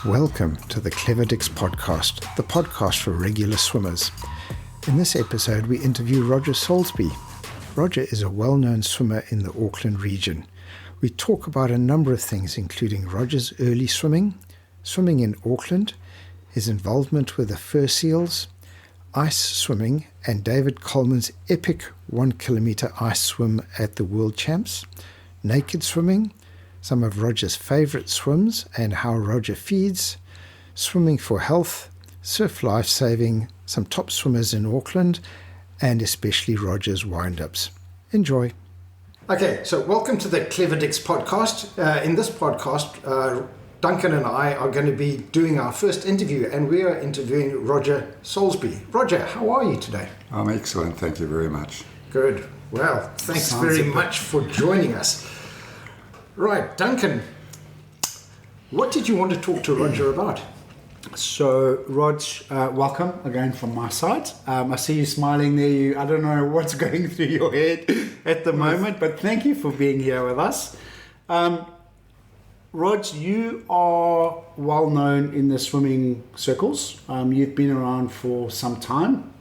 Welcome to the Clever Dicks podcast, the podcast for regular swimmers. In this episode, we interview Roger Soulsby. Roger is a well-known swimmer in the Auckland region. We talk about a number of things, including Roger's early swimming, swimming in Auckland, his involvement with the fur seals, ice swimming, and David Coleman's epic 1 kilometre ice swim at the World Champs, naked swimming, some of Roger's favourite swims and how Roger feeds, swimming for health, surf life-saving, some top swimmers in Auckland, and especially Roger's wind-ups. Enjoy. Okay, so welcome to the Clever Dicks podcast. In this podcast, Duncan and I are going to be doing our first interview, and we are interviewing Roger Soulsby. Roger, how are you today? I'm excellent, thank you very much. Good. Well, thanks very much for joining us. Right, Duncan, what did you want to talk to Roger about? So, Rog, welcome again from my side. I see you smiling there. I don't know what's going through your head at the moment, but thank you for being here with us. Rog, you are well known in the swimming circles. You've been around for some time,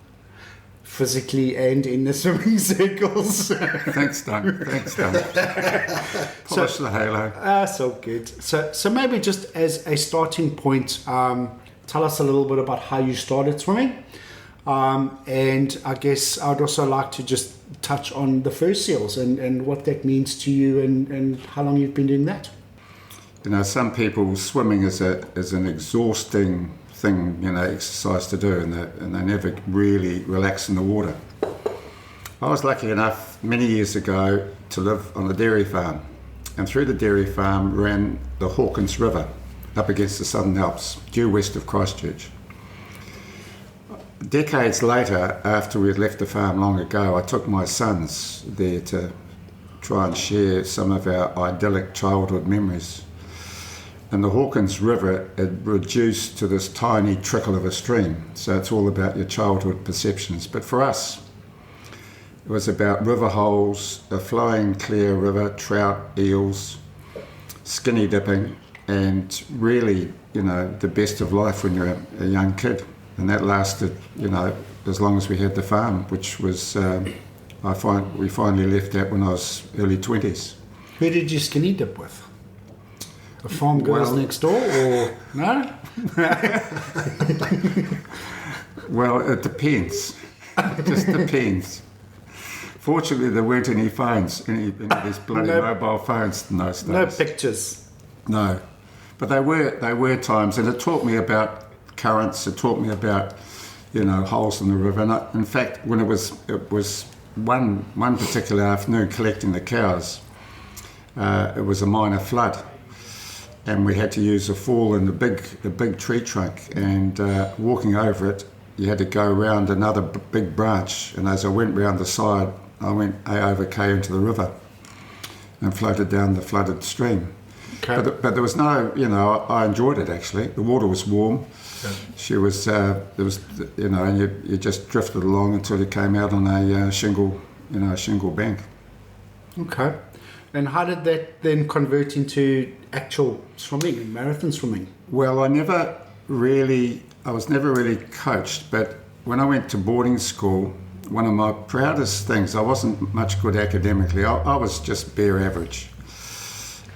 physically and in the swimming circles. Thanks, Doug. Polish the halo. So good. So maybe just as a starting point, tell us a little bit about how you started swimming. And I guess I'd also like to just touch on the fur seals and what that means to you and how long you've been doing that. You know, some people swimming is an exhausting thing, exercise to do, and they never really relax in the water. I was lucky enough many years ago to live on a dairy farm, and through the dairy farm ran the Hawkins River up against the Southern Alps, due west of Christchurch. Decades later, after we had left the farm long ago, I took my sons there to try and share some of our idyllic childhood memories. And the Hawkins River had reduced to this tiny trickle of a stream, so it's all about your childhood perceptions. But for us, it was about river holes, a flowing clear river, trout, eels, skinny dipping, and really, the best of life when you're a young kid. And that lasted, as long as we had the farm, which was, we finally left that when I was early 20s. Who did you skinny dip with? The farm girls next door, or no? Well, it depends. It just depends. Fortunately, there weren't any phones, any of these bloody mobile phones in those days. No pictures. No, but they were times, and it taught me about currents. It taught me about holes in the river. And in fact, when it was one particular afternoon collecting the cows, it was a minor flood. And we had to use a fall in the big tree trunk, and walking over it, you had to go around another big branch. And as I went round the side, I went A over K into the river and floated down the flooded stream. Okay. But there was no, I enjoyed it actually. The water was warm. Okay. She was, there was, and you just drifted along until you came out on a shingle bank. Okay. And how did that then convert into actual swimming, marathon swimming? Well, I was never really coached, but when I went to boarding school, one of my proudest things, I wasn't much good academically. I was just bare average.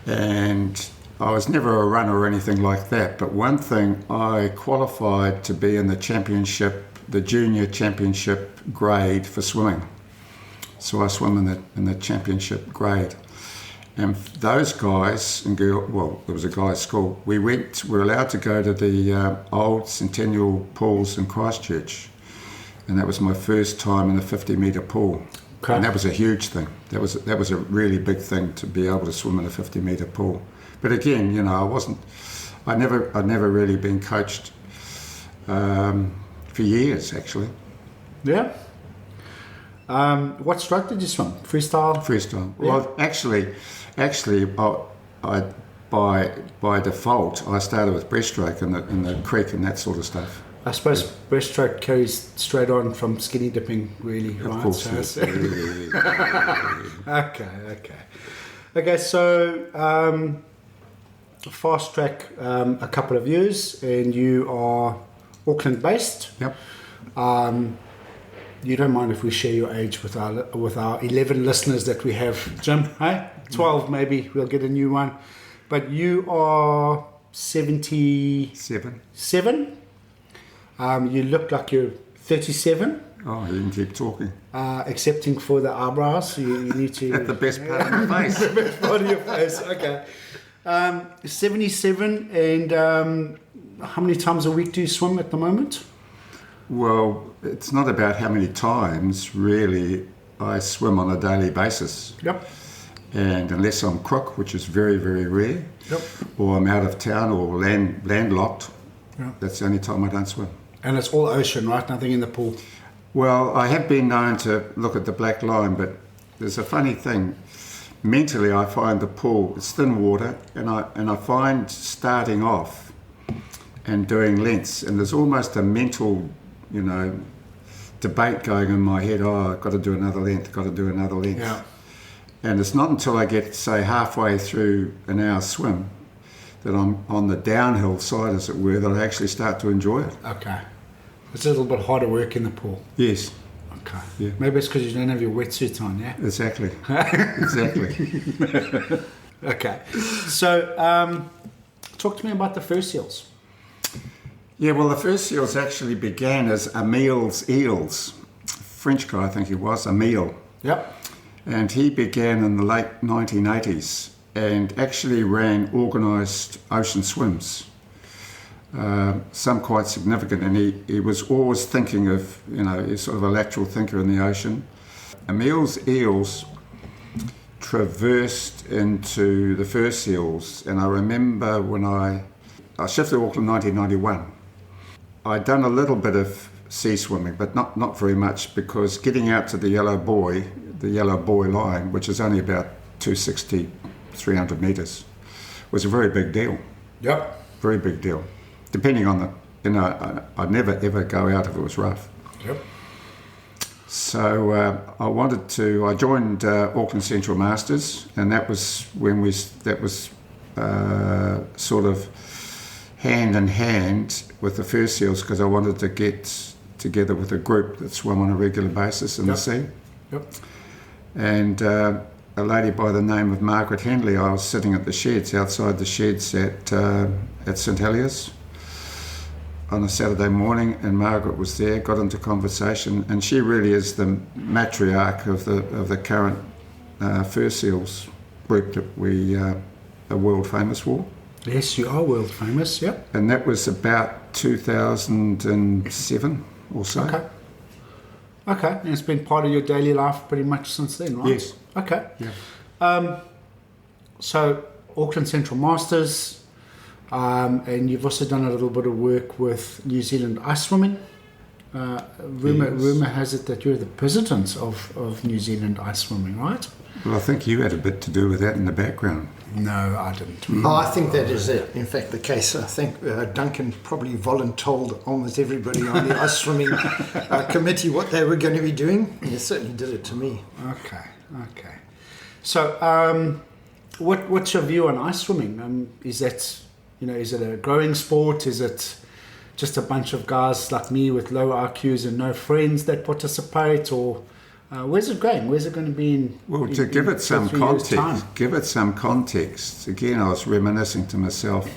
And I was never a runner or anything like that. But one thing, I qualified to be in the junior championship grade for swimming. So I swim in the championship grade. And those guys and girls, well, there was a guys' school, we were allowed to go to the old Centennial pools in Christchurch. And that was my first time in a 50-metre pool. Okay. And that was a huge thing. That was a really big thing to be able to swim in a 50-metre pool. But again, I'd never really been coached for years, actually. Yeah. What stroke did you swim? Freestyle? Freestyle. Yeah. Well, actually, I by default I started with breaststroke in the creek and that sort of stuff. I suppose breaststroke carries straight on from skinny dipping, really, right? Of course, yes. Okay. So fast track a couple of years, and you are Auckland based. Yep. You don't mind if we share your age with our 11 listeners that we have, Jim? Hey, 12 maybe. We'll get a new one. But you are 77. You look like you're 37. Oh, you can keep talking. Excepting for the eyebrows, you need to. At the best part of your face. The best part of your face. Okay. 77, and how many times a week do you swim at the moment? Well, it's not about how many times, really. I swim on a daily basis. Yep. And unless I'm crook, which is very, very rare, Yep. or I'm out of town or landlocked, Yeah. that's the only time I don't swim. And it's all ocean, right? Nothing in the pool. Well, I have been known to look at the black line, but there's a funny thing. Mentally, I find the pool, it's thin water, and I find starting off and doing lengths, and there's almost a mental, debate going in my head. Oh, I've got to do another length, got to do another length. Yeah. And it's not until I get, say, halfway through an hour swim that I'm on the downhill side, as it were, that I actually start to enjoy it. Okay. It's a little bit harder work in the pool. Yes. Okay. Yeah. Maybe it's because you don't have your wetsuit on, yeah? Exactly. Exactly. Okay. So, talk to me about the fur seals. Yeah, well, the first seals actually began as Emil's Eels. French guy, I think he was, Emil. Yep. And he began in the late 1980s and actually ran organised ocean swims. Some quite significant, and he was always thinking of, he's sort of a lateral thinker in the ocean. Emil's Eels traversed into the fur seals, and I remember when I shifted to Auckland in 1991. I'd done a little bit of sea swimming, but not very much, because getting out to the yellow buoy line, which is only about 260, 300 metres, was a very big deal. Yep. Very big deal. Depending on I'd never ever go out if it was rough. Yep. So I joined Auckland Central Masters, and that was when sort of hand in hand with the fur seals, because I wanted to get together with a group that swam on a regular basis in the sea. Yep. And a lady by the name of Margaret Henley, I was sitting at the sheds, outside the sheds at St Heliers on a Saturday morning, and Margaret was there, got into conversation, and she really is the matriarch of the current fur seals group that we are world famous for. Yes, you are world famous, yep. And that was about 2007 or so. Okay, and it's been part of your daily life pretty much since then, right? Yes. Okay. Yeah. So, Auckland Central Masters, and you've also done a little bit of work with New Zealand ice swimming. Rumour has it that you're the president of New Zealand ice swimming, right? Well, I think you had a bit to do with that in the background. No, I didn't. Oh, I think that is, in fact, the case. I think Duncan probably voluntold almost everybody on the ice swimming committee what they were going to be doing. And he certainly did it to me. Okay. So, what's your view on ice swimming? Is that, is it a growing sport? Is it just a bunch of guys like me with low IQs and no friends that participate, or where's it going? Where's it going to be in? Well, to give it some context, again, I was reminiscing to myself.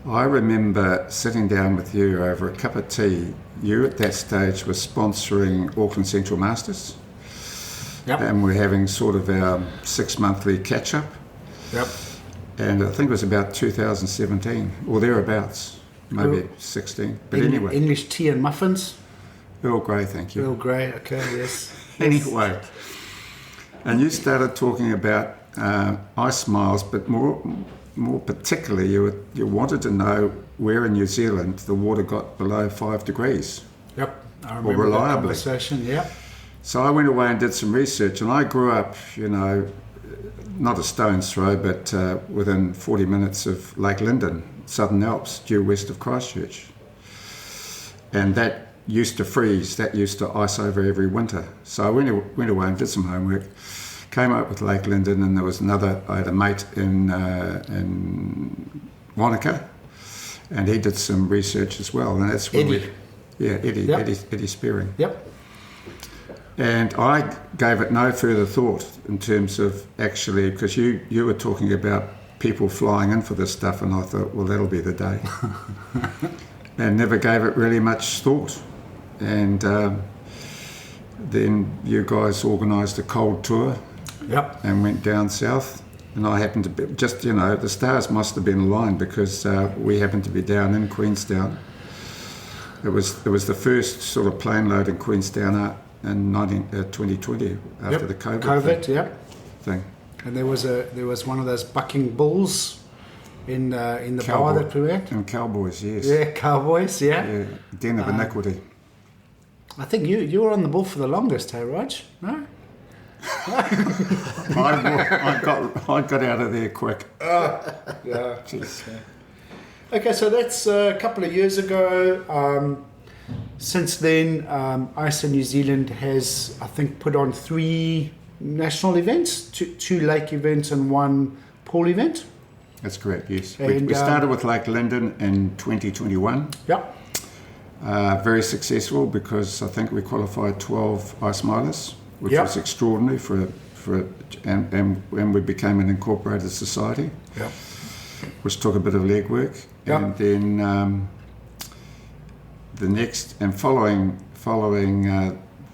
I remember sitting down with you over a cup of tea. You at that stage were sponsoring Auckland Central Masters. Yep. And we're having sort of our 6-monthly catch-up. Yep. And I think it was about 2017, or thereabouts, maybe 16. But anyway. English tea and muffins? Earl Grey, thank you. Earl Grey, okay, yes. Anyway, and you started talking about ice miles, but more particularly, you wanted to know where in New Zealand the water got below 5 degrees. Yep, I remember that conversation, yeah. So I went away and did some research, and I grew up, not a stone's throw, but within 40 minutes of Lake Linden, Southern Alps, due west of Christchurch. And that used to freeze, that used to ice over every winter. So I went away and did some homework, came up with Lake Linden, and there was I had a mate in Wanaka, and he did some research as well, and that's when Eddie. Eddie Spearing. Yep. And I gave it no further thought in terms of actually, because you were talking about people flying in for this stuff, and I thought, well, that'll be the day. And never gave it really much thought. And then you guys organised a cold tour. Yep. And went down south. And I happened to be, just, the stars must have been aligned because we happened to be down in Queenstown. It was the first sort of plane load in Queenstown in 2020 after the COVID thing. And there was one of those bucking bulls in the bar that we were at. And cowboys, yes. Yeah, cowboys, Yeah, den of iniquity. I think you were on the bull for the longest, hey, Rog? No? I got out of there quick. Yeah. Jeez. Okay, so that's a couple of years ago. Since then, ISA New Zealand has, I think, put on 3 national events, two lake events and 1 pool event. That's correct, yes. And, we started with Lake Linden in 2021. Yep. Very successful because I think we qualified 12 ice milers, which Yep. was extraordinary and we became an incorporated society, Yep. which took a bit of legwork. Yep. And then the next and following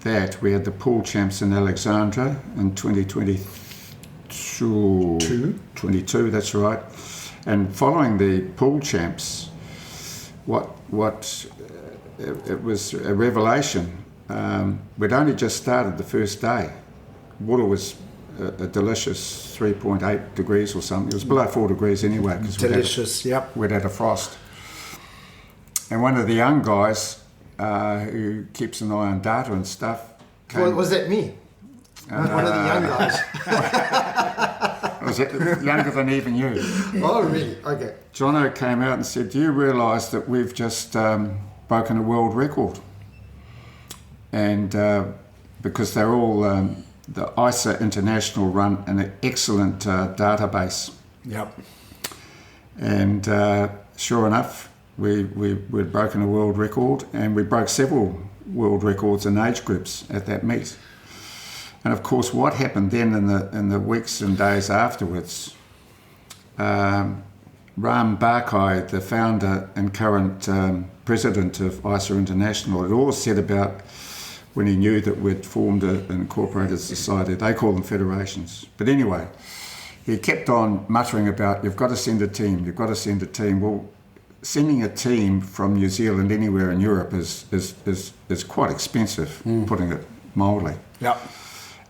that, we had the pool champs in Alexandra in 2022. That's right. And following the pool champs, it was a revelation. We'd only just started the first day. Water was a delicious 3.8 degrees or something. It was below 4 degrees anyway. Delicious, yep. We'd had a frost. And one of the young guys who keeps an eye on data and stuff came... Was that me? One of the young guys. Was younger than even you. Oh, really? Okay. Jono came out and said, do you realise that we've just broken a world record? And because they're all, the ISA International run an excellent database. Yep. And sure enough, we'd broken a world record, and we broke several world records in age groups at that meet. And of course, what happened then in the weeks and days afterwards, Ram Barkai, the founder and current president of ISA International, had always said about when he knew that we'd formed an incorporated society. They call them federations. But anyway, he kept on muttering about, you've got to send a team, you've got to send a team. Well, sending a team from New Zealand anywhere in Europe is quite expensive, putting it mildly. Yep.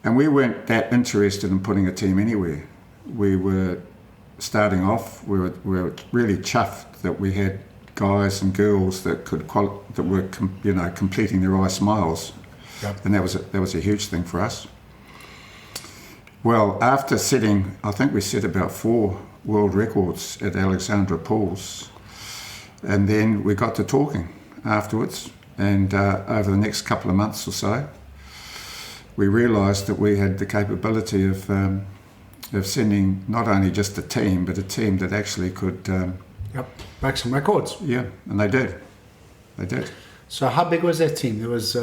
And we weren't that interested in putting a team anywhere. We were starting off, we were really chuffed that we had guys and girls that were completing their ice miles. Yep. And that was a huge thing for us. Well, after setting, I think we set about 4 world records at Alexandra Pools, and then we got to talking afterwards, and over the next couple of months or so, we realised that we had the capability of sending not only just a team, but a team that actually could... break some records. Yeah, and they did. They did. So how big was that team? There was...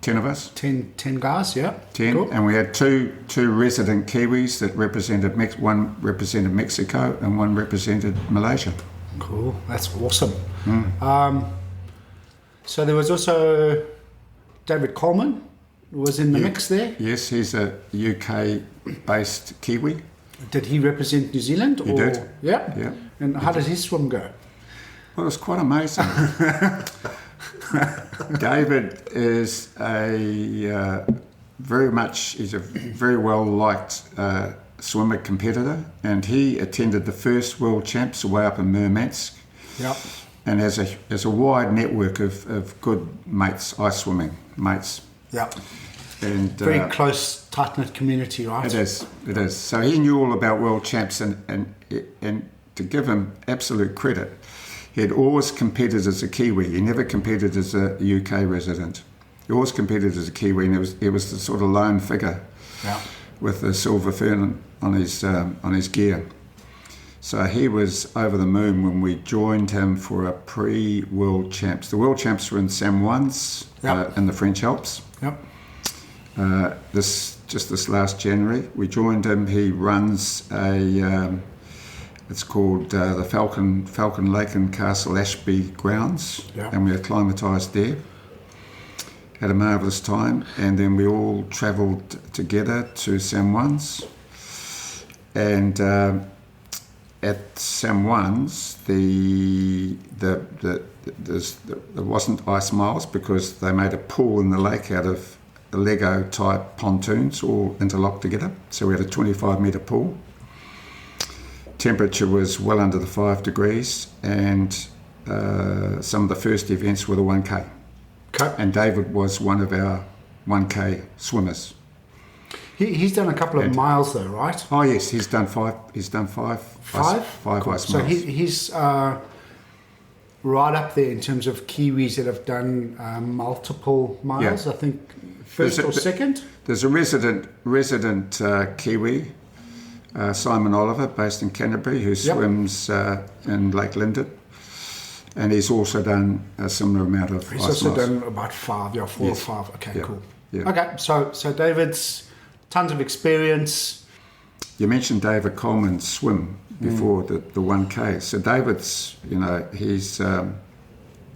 10 of us. 10 guys, yeah. 10, cool. And we had two resident Kiwis that represented... one represented Mexico and one represented Malaysia. Cool, that's awesome. So there was also David Coleman was in the mix there. Yes, he's a UK-based Kiwi. Did he represent New Zealand? He did. Yeah? Yeah. And how did his swim go? Well, it was quite amazing. David is he's a very well-liked swimmer competitor, and he attended the first World Champs away up in Murmansk. Yep. And has a wide network of good mates, ice swimming mates. Yep. And very close, tight-knit community, right? It is. So he knew all about World Champs, and to give him absolute credit, he had always competed as a Kiwi. He never competed as a UK resident. He always competed as a Kiwi, and he was the sort of lone figure with the silver fern on his gear. So he was over the moon when we joined him for a pre-World Champs. The World Champs were in Samoans in the French Alps. Yep. This last January, we joined him. He runs it's called the Falcon Lake and Castle Ashby grounds, and we acclimatised there. Had a marvellous time, and then we all travelled together to Samoans, and at Samoans there wasn't ice miles because they made a pool in the lake out of the Lego type pontoons all interlocked together. So we had a 25-metre pool. Temperature was well under the 5 degrees, and some of the first events were the 1K. Okay. And David was one of our 1K swimmers. He's done a couple of miles though, right? Oh yes, he's done five. Five Cool. ice So miles. he's right up there in terms of Kiwis that have done multiple miles. Yeah. I think first or second. There's a resident Kiwi, Simon Oliver, based in Canterbury, who swims in Lake Linden, and he's also done a similar amount of He's ice also miles. done about 5, four Yes. or 5. Okay, Yeah. cool. Yeah. Okay, so David's tons of experience. You mentioned David Coleman's swim before the 1K. So David's, he's up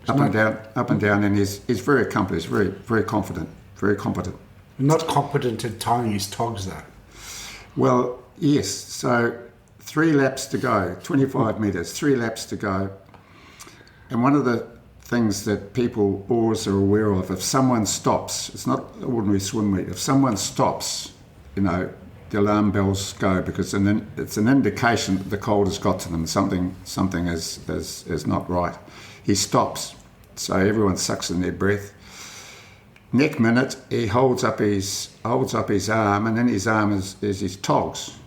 and down, and he's very accomplished, very confident, very competent. Not competent at tying his togs though. Well, yes. So 3 laps to go, 25 metres, 3 laps to go. And one of the things that people always are aware of, if someone stops, it's not ordinary swim meet, if someone stops, the alarm bells go, because it's an indication that the cold has got to them, something is not right. He stops, so everyone sucks in their breath. Next minute, he holds up his arm, and in his arm is his togs.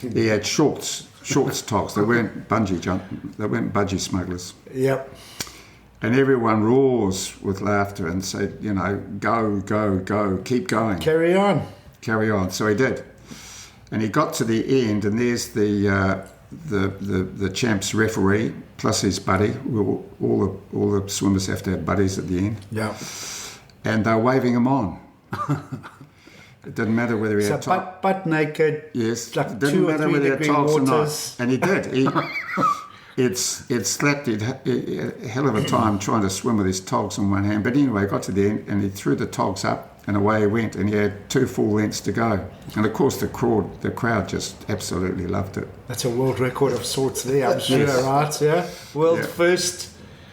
He had shorts togs. They weren't budgie smugglers. Yep. And everyone roars with laughter and said, go, keep going. Carry on. So he did. And he got to the end, and there's the champs referee plus his buddy. All the swimmers have to have buddies at the end. Yeah. And they're waving him on. It didn't matter whether he had butt naked. Yes. Like It didn't 2 or matter 3 whether he had degree togs or not. waters. And he did. It slapped a hell of a time trying to swim with his togs in one hand. But anyway, he got to the end and he threw the togs up and away he went. And he had 2 full lengths to go. And of course, the crowd just absolutely loved it. That's a world record of sorts there, I'm sure, right? Yeah. World first.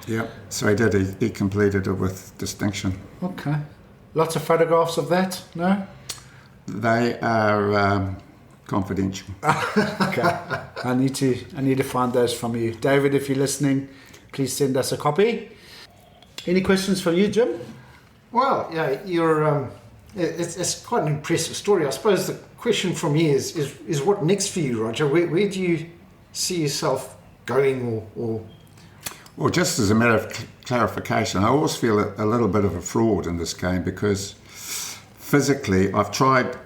Yeah. So he did. He completed it with distinction. Okay. Lots of photographs of that, no? They are confidential. Okay. I need to find those from you. David, if you're listening, please send us a copy. Any questions from you, Jim? Well, yeah, it's quite an impressive story. I suppose the question from me is what next for you, Roger? Where do you see yourself going or Well, just as a matter of clarification, I always feel a little bit of a fraud in this game because physically, I've tried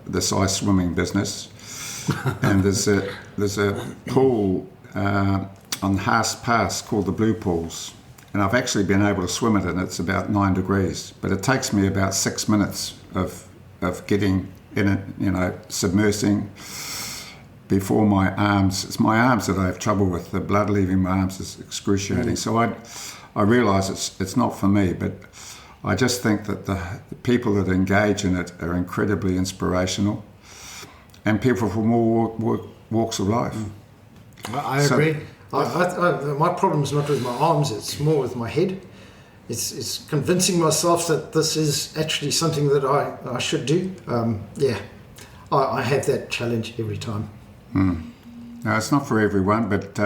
this ice swimming business, and there's a pool on Haas Pass called the Blue Pools, and I've actually been able to swim it, and it's about 9 degrees, but it takes me about 6 minutes of getting in it, submersing. Before my arms, it's my arms that I have trouble with. The blood leaving my arms is excruciating. So I realise it's not for me, but I just think that the people that engage in it are incredibly inspirational, and people from all walks of life. I agree. my problem is not with my arms, it's more with my head. It's convincing myself that this is actually something that I should do. I have that challenge every time. No, it's not for everyone, but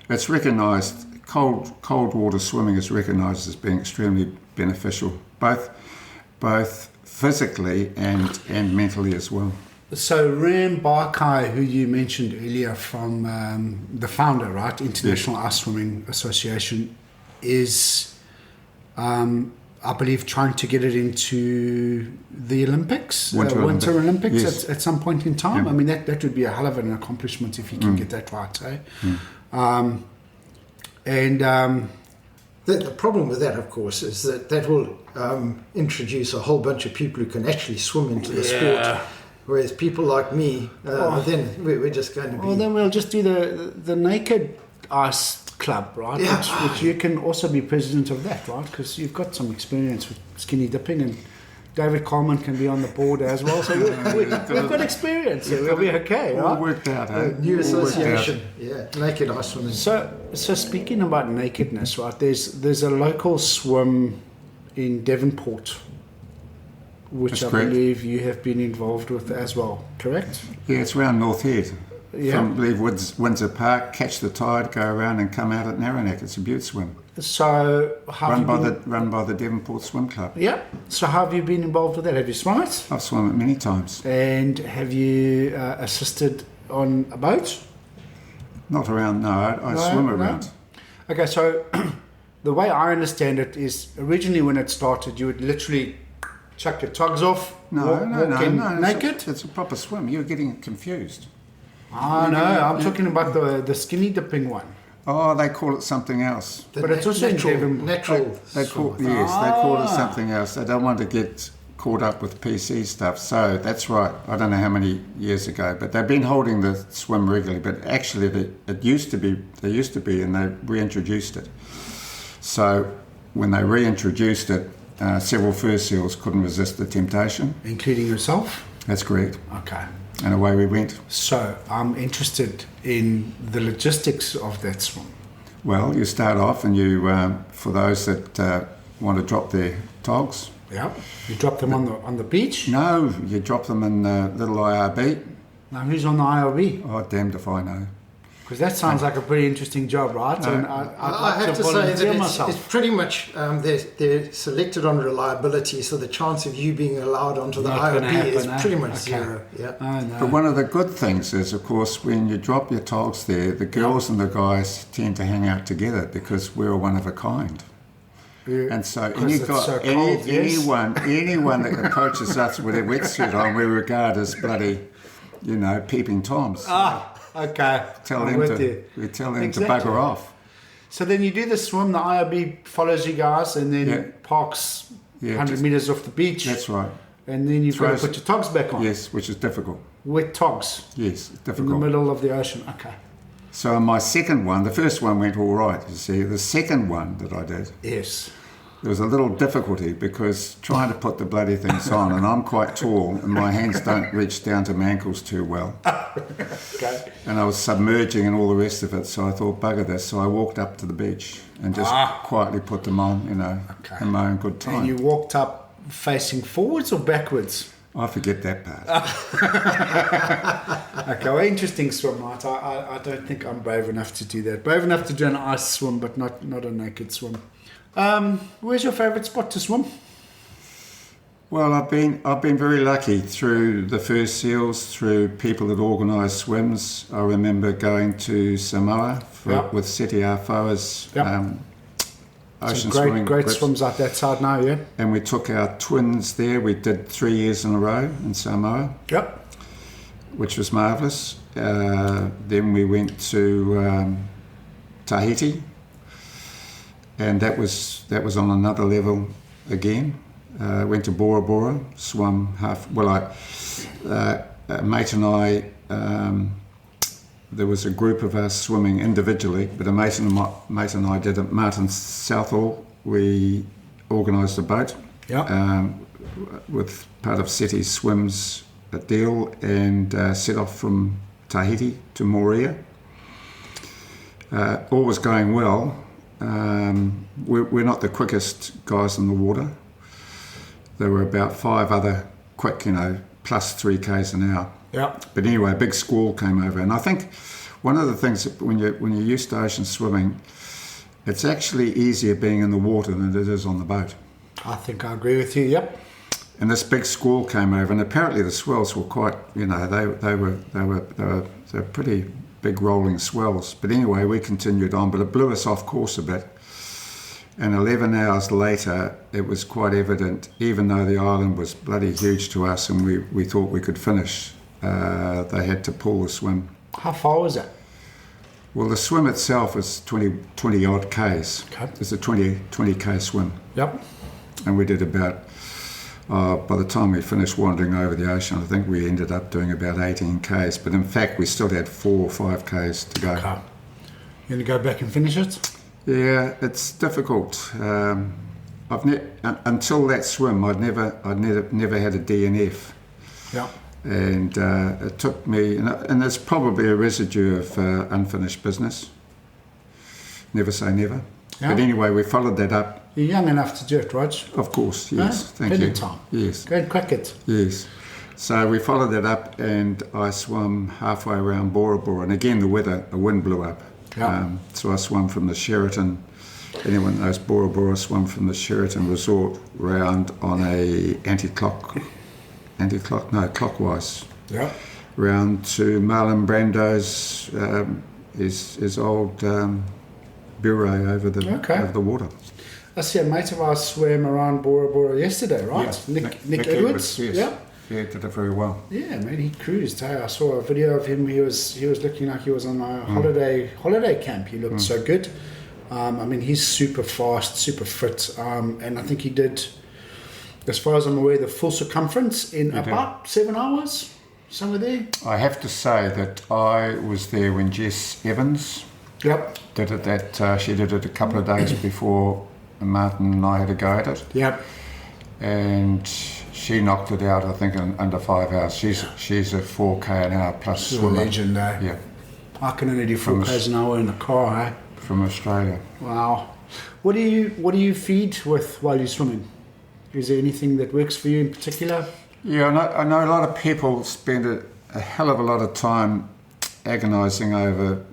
it's recognised. Cold water swimming is recognised as being extremely beneficial, both physically and mentally as well. So Ram Barkai, who you mentioned earlier from the founder, right, International Ice Swimming Association, is I believe, trying to get it into the Olympics, Winter Olympics yes. at some point in time. Yeah. I mean, that would be a hell of an accomplishment if you can get that right, eh? The problem with that, of course, is that will introduce a whole bunch of people who can actually swim into the sport. Whereas people like me, then we're just going to be... Well, then we'll just do the naked ice club, right? Yeah. Which you can also be president of that, right? Because you've got some experience with skinny dipping, and David Coleman can be on the board as well. So we've got experience, so we'll be okay, All right? worked out, eh? New All worked association, naked ice swimming. So speaking about nakedness, right? There's a local swim in Devonport, which That's I correct. believe you have been involved with as well, correct? Yeah, it's around North Head. Yeah. From, I believe, Windsor Park, catch the tide, go around and come out at Narrowneck. It's a beaut swim. So how Run have you been, run by the Devonport Swim Club. yeah. So how have you been involved with that? Have you swum it? I've swum it many times. And have you assisted on a boat? Not around, no, I No, swim no. around. Okay, so the way I understand it is originally when it started, you would literally chuck your togs off, walk in naked. It's a proper swim. You're getting confused. Ah, no, I'm talking about the skinny dipping one. Oh, they call it something else. But it's also natural. They call it something else. They don't want to get caught up with PC stuff. So that's right. I don't know how many years ago, but they've been holding the swim regularly. But actually, it used to be, and they reintroduced it. So when they reintroduced it, several fur seals couldn't resist the temptation. Including yourself? That's correct. Okay. And away we went. So I'm interested in the logistics of that swim. Well, you start off and you, for those that want to drop their togs, Yeah. You drop them on the beach. no, you drop them in little IRB. Now who's on the IRB? Oh, damned if I know. Because that sounds like a pretty interesting job, right? And I I'd have like to say volunteer that myself. it's pretty much they're selected on reliability, so the chance of you being allowed onto the Not gonna IOP is happen, eh? pretty much Okay. zero. Yeah. Oh, no. But one of the good things is, of course, when you drop your togs there, the girls and the guys tend to hang out together because we're one of a kind. Yeah. And so, 'Cause it's so cold, yes. anyone that approaches us with a wetsuit on, we regard as bloody, peeping toms. Okay. Tell I'm them with to, you. we tell them Exactly. to bugger off. So then you do the swim, the IRB follows you guys and then Yeah. parks Yeah, 100 just- metres off the beach. That's right. And then you've got to Throws- put your togs back on. Yes, which is difficult. Wet togs Yes, it's in the difficult. middle of the ocean. Okay. So my second one, the first one went all right, you see. The second one that I did, Yes. there was a little difficulty because trying to put the bloody things on, and I'm quite tall, and my hands don't reach down to my ankles too well. Okay. And I was submerging and all the rest of it, so I thought, bugger this. So I walked up to the beach and just quietly put them on, Okay. in my own good time. And you walked up facing forwards or backwards? I forget that part. Okay, well, interesting swim, right? I don't think I'm brave enough to do that. Brave enough to do an ice swim, but not a naked swim. Where's your favourite spot to swim? Well, I've been very lucky through the fur seals, through people that organise swims. I remember going to Samoa with Seti Afoa's ocean Some swimming great grips. swims out that side now, yeah? And we took our twins there. We did 3 years in a row in Samoa, Yep. which was marvellous. Then we went to Tahiti, and that was on another level again. Went to Bora Bora, swum half. Well, a mate and I. There was a group of us swimming individually, but a mate and I did it. Martin Southall, we organised a boat Yep. with part of Seti's swims at Deal and set off from Tahiti to Moorea. All was going well. We're not the quickest guys in the water. There were about 5 other quick, plus 3 k's an hour. Yep. But anyway, a big squall came over, and I think one of the things that when you're used to ocean swimming, it's actually easier being in the water than it is on the boat. I think I agree with you, yep. And this big squall came over, and apparently the swells were quite, they were pretty big rolling swells. But anyway, we continued on, but it blew us off course a bit. And 11 hours later, it was quite evident, even though the island was bloody huge to us and we thought we could finish, they had to pull the swim. How far was it? Well, the swim itself is 20 odd Ks. Okay. It's a 20K swim. Yep. And we did about, by the time we finished wandering over the ocean, I think we ended up doing about 18 Ks. But in fact, we still had 4 or 5 Ks to go. Okay. You going to go back and finish it? Yeah, it's difficult. Until that swim, I'd never had a DNF. Yeah. And it took me, and there's probably a residue of unfinished business. Never say never. Yeah. But anyway, we followed that up. You're young enough to do it, Rog. Of course, yes. Thank Plenty you. of time. Yes. Go and crack it. Yes. So we followed that up, and I swam halfway around Bora Bora, and again the wind blew up. Yeah. So I swam from the Sheraton. Anyone knows Bora Bora, swam from the Sheraton Resort round on a clockwise. Yeah. Round to Marlon Brando's his old bureau over the water. I see a mate of ours swam around Bora Bora yesterday, right? Yeah. Nick Edwards. Yes. Yeah. Yeah, did it very well. Yeah, man, he cruised. Hey, I saw a video of him. He was looking like he was on a holiday camp. He looked so good. I mean, he's super fast, super fit, and I think he did, as far as I'm aware, the full circumference in about 7 hours, somewhere there. I have to say that I was there when Jess Evans Yep. did it. She did it a couple of days before Martin and I had a go at it. Yep. And she knocked it out, I think, in under 5 hours. She's a 4K an hour plus She's a swimmer. legend, eh? Yeah, I can only do 4 k's an hour in the car, eh? from Australia. Wow. What do you feed with while you're swimming? Is there anything that works for you in particular? Yeah, I know a lot of people spend a hell of a lot of time agonising over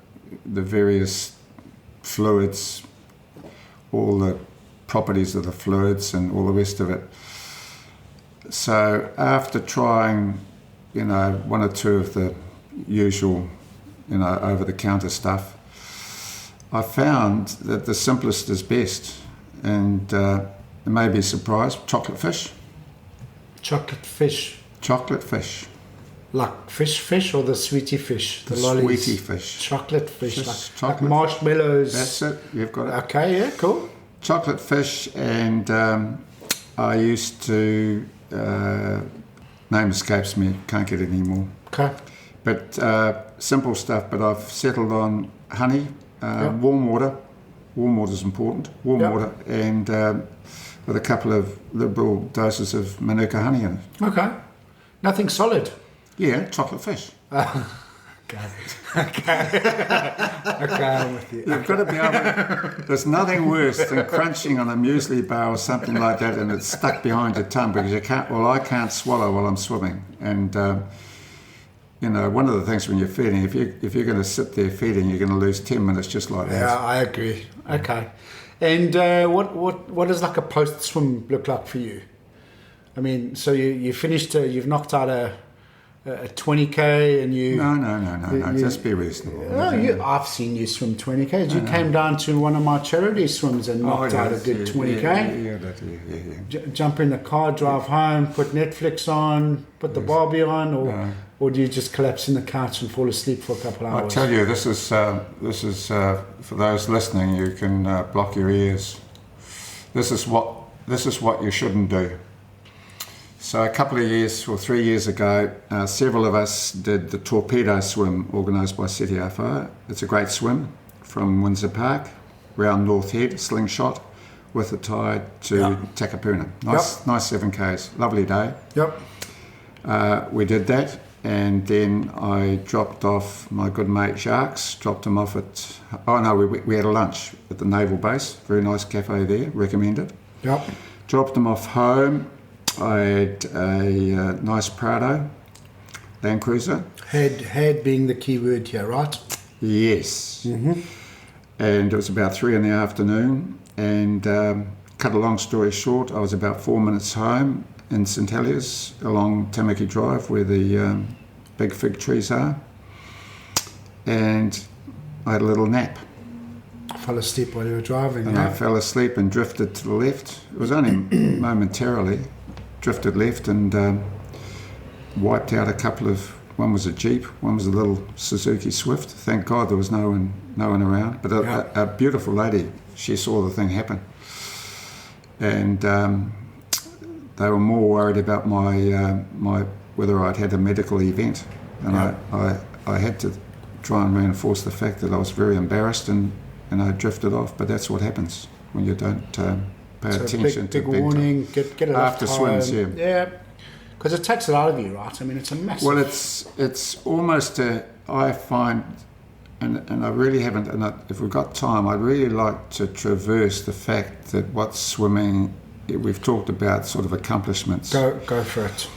the various fluids, all the properties of the fluids and all the rest of it. So after trying, one or two of the usual, over-the-counter stuff, I found that the simplest is best. And you may be surprised, chocolate fish. Chocolate fish. Chocolate fish. Like fish or the sweetie fish? The lollies? Sweetie fish. Chocolate fish. Just Like chocolate. marshmallows. That's it, you've got it. Okay, yeah, cool. Chocolate fish, and I used to, name escapes me, can't get it anymore. Okay. But simple stuff, but I've settled on honey, warm water. Warm water is important. Warm water, and with a couple of liberal doses of Manuka honey in it. Okay. Nothing solid. Yeah, chocolate fish. Okay. Okay, I'm with you. You've got to be able to, there's nothing worse than crunching on a muesli bar or something like that and it's stuck behind your tongue because I can't swallow while I'm swimming. And, one of the things when you're feeding, if you're going to sit there feeding, you're going to lose 10 minutes just like that. Yeah, I agree. Okay. And what does like a post-swim look like for you? I mean, so you finished, you've knocked out a 20K and you... No, just be reasonable. I've seen you swim 20Ks. You came down to one of my charity swims and knocked out a good 20K. Jump in the car, drive home, put Netflix on, put the Barbie on, or do you just collapse in the couch and fall asleep for a couple of hours? I tell you, this is for those listening. You can block your ears. This is what you shouldn't do. So a couple of years, or 3 years ago, several of us did the torpedo swim organised by CTFO. It's a great swim from Windsor Park, round North Head, slingshot, with the tide to Takapuna. Nice 7 Ks, lovely day. Yep. We did that, and then I dropped off my good mate Jacques, dropped him off at... we had a lunch at the Naval Base, very nice cafe there, recommended. Yep. Dropped him off home. I had a nice Prado Land Cruiser. Had being the key word here, right? Yes. Mm-hmm. And it was about 3 in the afternoon. And cut a long story short, I was about 4 minutes home in St Heliers along Tamaki Drive where the big fig trees are. And I had a little nap. Fell asleep while you were driving. And I fell asleep and drifted to the left. It was only momentarily. Drifted left and wiped out a couple of. One was a Jeep, one was a little Suzuki Swift. Thank God there was no one around. But a beautiful lady, she saw the thing happen, and they were more worried about my whether I'd had a medical event, and I had to try and reinforce the fact that I was very embarrassed and I drifted off. But that's what happens when you don't pay attention big to warning. Get it after swims. Yeah. Because it takes it out of you, right? I mean, it's a massive... Well, it's almost I find, and I really haven't, and if we've got time, I'd really like to traverse the fact that what swimming, we've talked about sort of accomplishments. Go for it.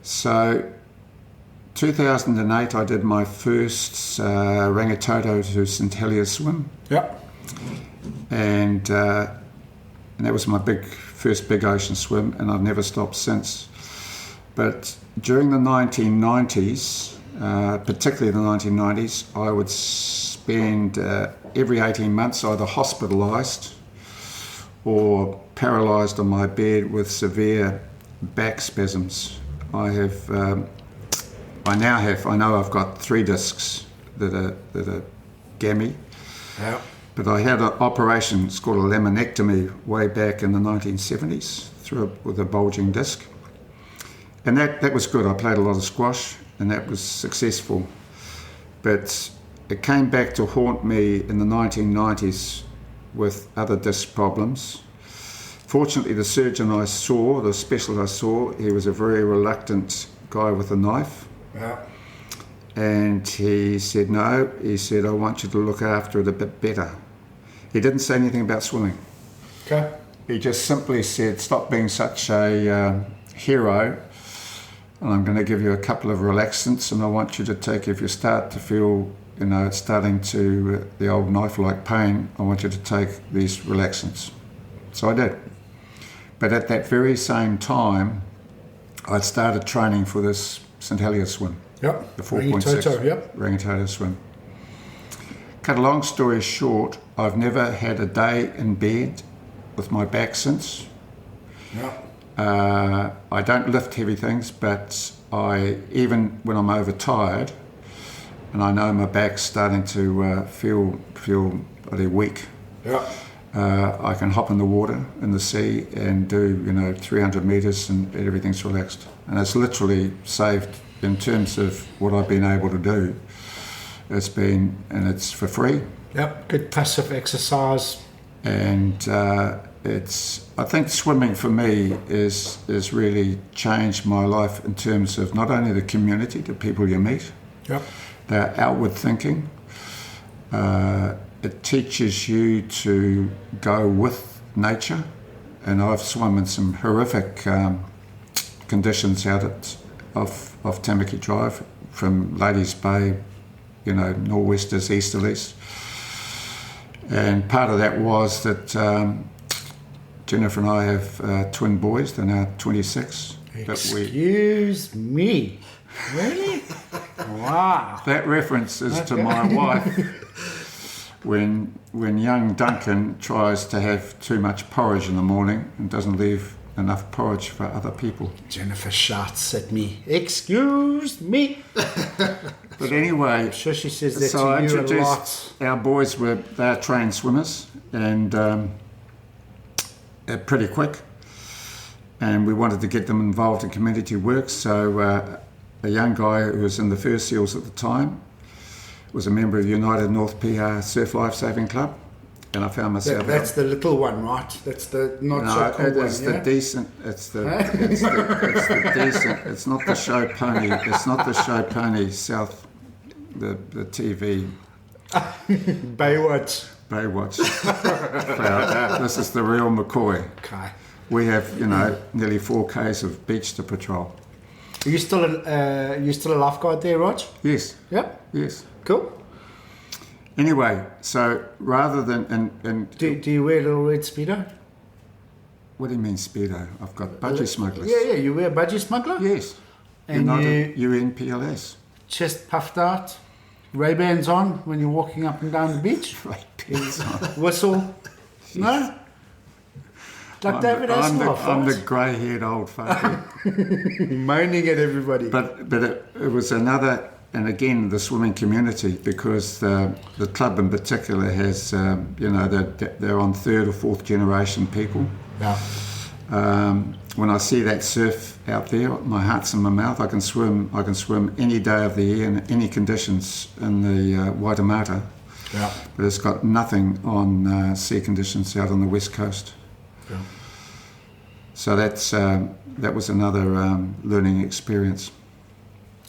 So, 2008, I did my first Rangitoto to St Heliers swim. Yep. And that was my first big ocean swim, and I've never stopped since. But during the 1990s, particularly the 1990s, I would spend every 18 months either hospitalised or paralysed on my bed with severe back spasms. I know I've got 3 discs that are gammy. Yeah. But I had an operation, it's called a laminectomy, way back in the 1970s with a bulging disc. And that was good. I played a lot of squash and that was successful. But it came back to haunt me in the 1990s with other disc problems. Fortunately, the surgeon I saw, the specialist I saw, he was a very reluctant guy with a knife. Yeah. And he said, no, he said, I want you to look after it a bit better. He didn't say anything about swimming. Okay. He just simply said, stop being such a hero, and I'm going to give you a couple of relaxants, and I want you to take, if you start to feel, it's starting to, the old knife-like pain, I want you to take these relaxants. So I did. But at that very same time, I'd started training for this St Heliers swim. Yep. The 4.6 Yep. Rangitoto swim. Cut a long story short, I've never had a day in bed with my back since. Yeah. I don't lift heavy things, but even when I'm overtired and I know my back's starting to feel really weak, Yeah. I can hop in the water, in the sea, and do 300 metres and everything's relaxed. And it's literally saved, in terms of what I've been able to do, it's for free. Yep. Good passive exercise. And I think swimming for me is really changed my life in terms of not only the community, the people you meet, Yep. they're outward thinking. It teaches you to go with nature, and I've swum in some horrific conditions out off Tamaki Drive, from Ladies Bay, nor'westers, easterlies. And part of that was that Jennifer and I have twin boys. They're now 26. Excuse me. Really? Wow. That reference is to my wife when young Duncan tries to have too much porridge in the morning and doesn't leave enough porridge for other people. Jennifer shouts at me, excuse me. But anyway, I'm sure she says that so to you a lot. I introduced our boys, they're trained swimmers, and pretty quick. And we wanted to get them involved in community work, so a young guy who was in the Fur Seals at the time was a member of United North PR Surf Life Saving Club, and I found myself. That's the little one, right? That's the not so cool one. It's the decent. It's the decent. It's not the show pony. It's not the show pony South. The TV. Baywatch. This is the real McCoy. Okay. We have nearly 4 k's of beach to patrol. Are you still a lifeguard there, Rog? Yes. Yep. Yes. Cool. Anyway, so rather than do you wear a little red speedo? What do you mean speedo? I've got budgie smugglers. Yeah. You wear a budgie smuggler? Yes. And UNPLS. Chest puffed out, Ray-Bans on when you're walking up and down the beach. Whistle? No? Like David Hasselhoff, I'm the right? grey-haired old fogey. Moaning at everybody. But it was another, and again, the swimming community, because the club in particular has, they're on third or fourth generation people. Yeah. When I see that surf out there, my heart's in my mouth. I can swim any day of the year in any conditions in the Waitemata. Yeah. But it's got nothing on sea conditions out on the west coast. Yeah. So that was another learning experience.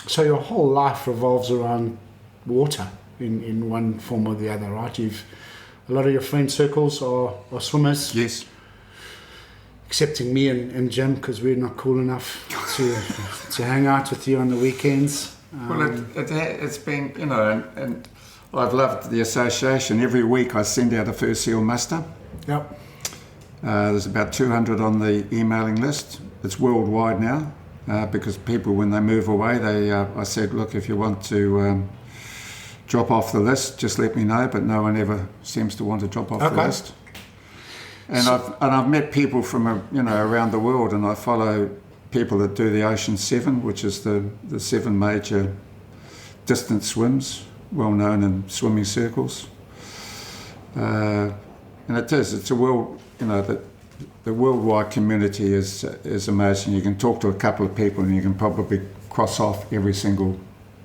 So your whole life revolves around water in one form or the other, right? A lot of your friend circles are swimmers. Yes. Excepting me and Jim, because we're not cool enough to hang out with you on the weekends. Well, it's been, and I've loved the association. Every week I send out a first seal muster. Yep. There's about 200 on the emailing list. It's worldwide now, because people, when they move away, I said, look, if you want to drop off the list, just let me know. But no one ever seems to want to drop off the list. And I've met people from around the world, and I follow people that do the Ocean 7, which is the 7 major distance swims, well known in swimming circles. And it's a world, the worldwide community is amazing. You can talk to a couple of people and you can probably cross off every single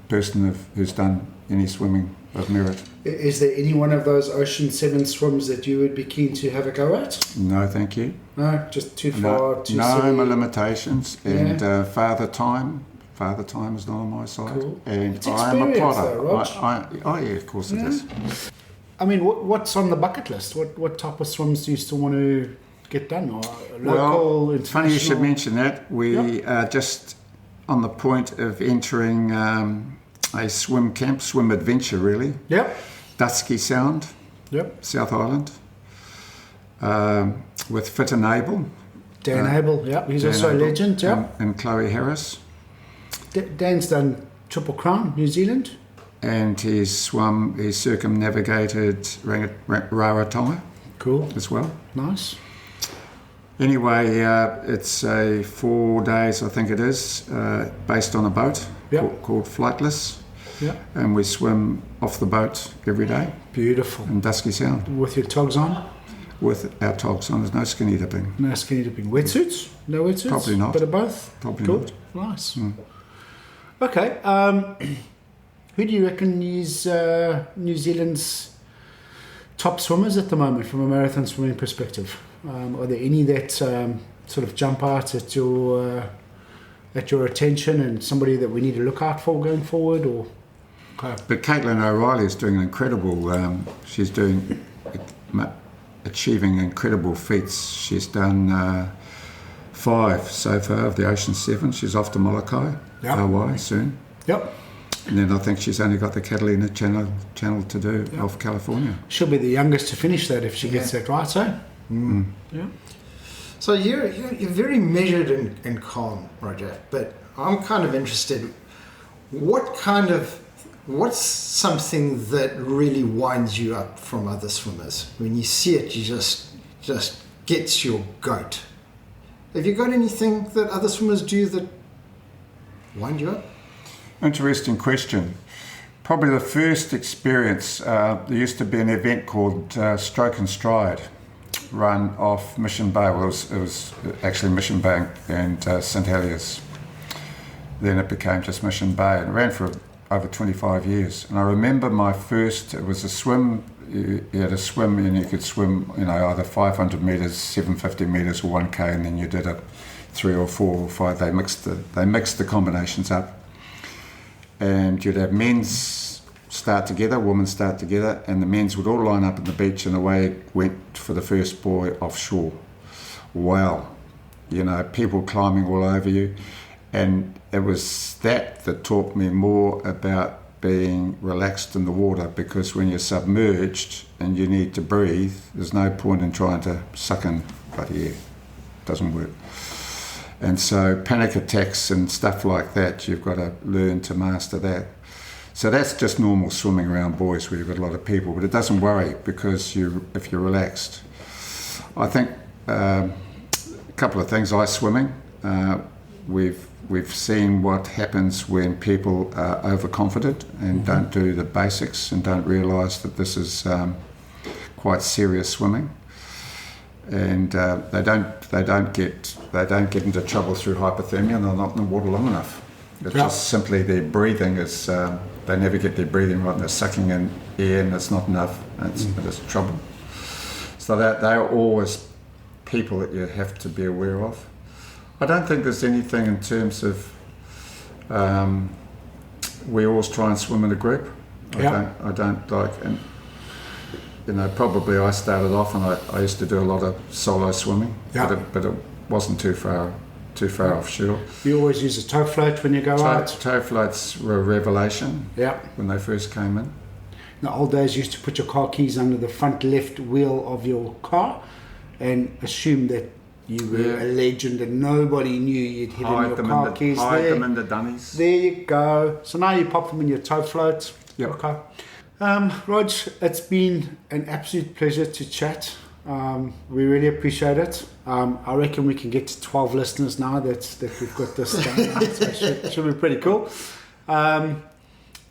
person who's done any swimming of merit. Is there any one of those Ocean 7 swims that you would be keen to have a go at? No, thank you. No, just too far, too No, silly? my limitations. And father time is not on my side. Cool. And It's I am a experience plotter. though, Rog. Yeah, of course it is. I mean, what's on the bucket list? What type of swims do you still want to get done? Or local, Well, it's funny you should international? mention that. We are just on the point of entering a swim camp, swim adventure really. Yep. Dusky Sound, Yep. South Island, with Fit and Able. Dan Abel, yep. He's also a Able legend, yep. And Chloe Harris. Dan's done Triple Crown, New Zealand. And he's circumnavigated Rarotonga Cool. as well. Nice. Anyway, it's a 4 days, I think it is, based on a boat called Flightless. Yeah. And we swim off the boat every day Beautiful. in Dusky Sound With your togs on? with our togs on. There's no skinny dipping. No skinny dipping. Wetsuits? No wetsuits? Probably not. Bit of both? Probably Cool. not. Nice. Okay. Who do you reckon is New Zealand's top swimmers at the moment from a marathon swimming perspective? Are there any that sort of jump out at your attention and somebody that we need to look out for going forward? Or But Caitlin O'Reilly is doing an incredible, achieving incredible feats. She's done 5 so far of the Ocean 7. She's off to Molokai, Hawaii soon. Yep. And then I think she's only got the Catalina Channel to do off California. She'll be the youngest to finish that if she gets that right, so. Yeah. So you're very measured and calm, Roger. But I'm kind of interested. What's something that really winds you up from other swimmers? When you see it, you just gets your goat. Have you got anything that other swimmers do that wind you up? Interesting question. Probably the first experience, there used to be an event called Stroke and Stride, run off Mission Bay. Well, it was actually Mission Bay and St Heliers. Then it became just Mission Bay, and it ran for over 25 years. And I remember my first, it was a swim, you had a swim and you could swim, either 500 metres, 750 metres or 1K, and then you did a 3 or 4 or 5. They mixed the combinations up. And you'd have men's start together, women start together, and the men's would all line up at the beach, and away it went for the first buoy offshore. Wow, people climbing all over you. And it was that taught me more about being relaxed in the water, because when you're submerged and you need to breathe, there's no point in trying to suck in bloody air. It doesn't work. And so panic attacks and stuff like that, you've got to learn to master that. So that's just normal swimming around buoys where you've got a lot of people, but it doesn't worry because if you're relaxed. I think a couple of things. Ice swimming, we've seen what happens when people are overconfident and don't do the basics and don't realise that this is quite serious swimming, and they don't get into trouble through hypothermia, and they're not in the water long enough. It's just simply their breathing is they never get their breathing right, and they're sucking in air and it's not enough, and it's trouble. So they are always people that you have to be aware of. I don't think there's anything in terms of we always try and swim in a group. I don't like, and probably I started off and I used to do a lot of solo swimming, but it wasn't too far offshore. You always use a tow float when you go out? Tow floats were a revelation when they first came in. In the old days, you used to put your car keys under the front left wheel of your car and assume that you were a legend and nobody knew you'd hidden your car keys there. Hide them in the dunnies. There you go. So now you pop them in your tow float. Yep. Okay. Rog, it's been an absolute pleasure to chat. We really appreciate it. I reckon we can get to 12 listeners now that we've got this done. So it should be pretty cool.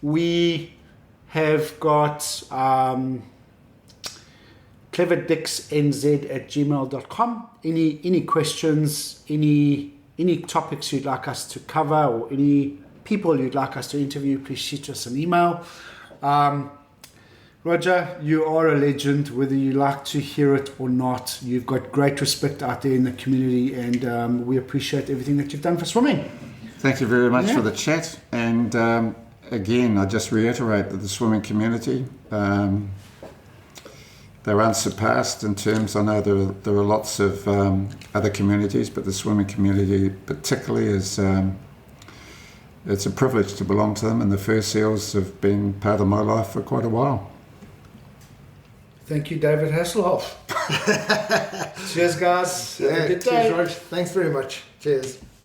We have got cleverdicksnz@gmail.com. Any questions, any topics you'd like us to cover, or any people you'd like us to interview, please shoot us an email. Roger, you are a legend, whether you like to hear it or not. You've got great respect out there in the community, and we appreciate everything that you've done for swimming. Thank you very much for the chat. And again, I just reiterate that the swimming community, they're unsurpassed in terms, I know there are lots of other communities, but the swimming community particularly is, it's a privilege to belong to them, and the fur seals have been part of my life for quite a while. Thank you, David Hasselhoff. Cheers, guys. Have a good day. Cheers, Rog. Thanks very much. Cheers.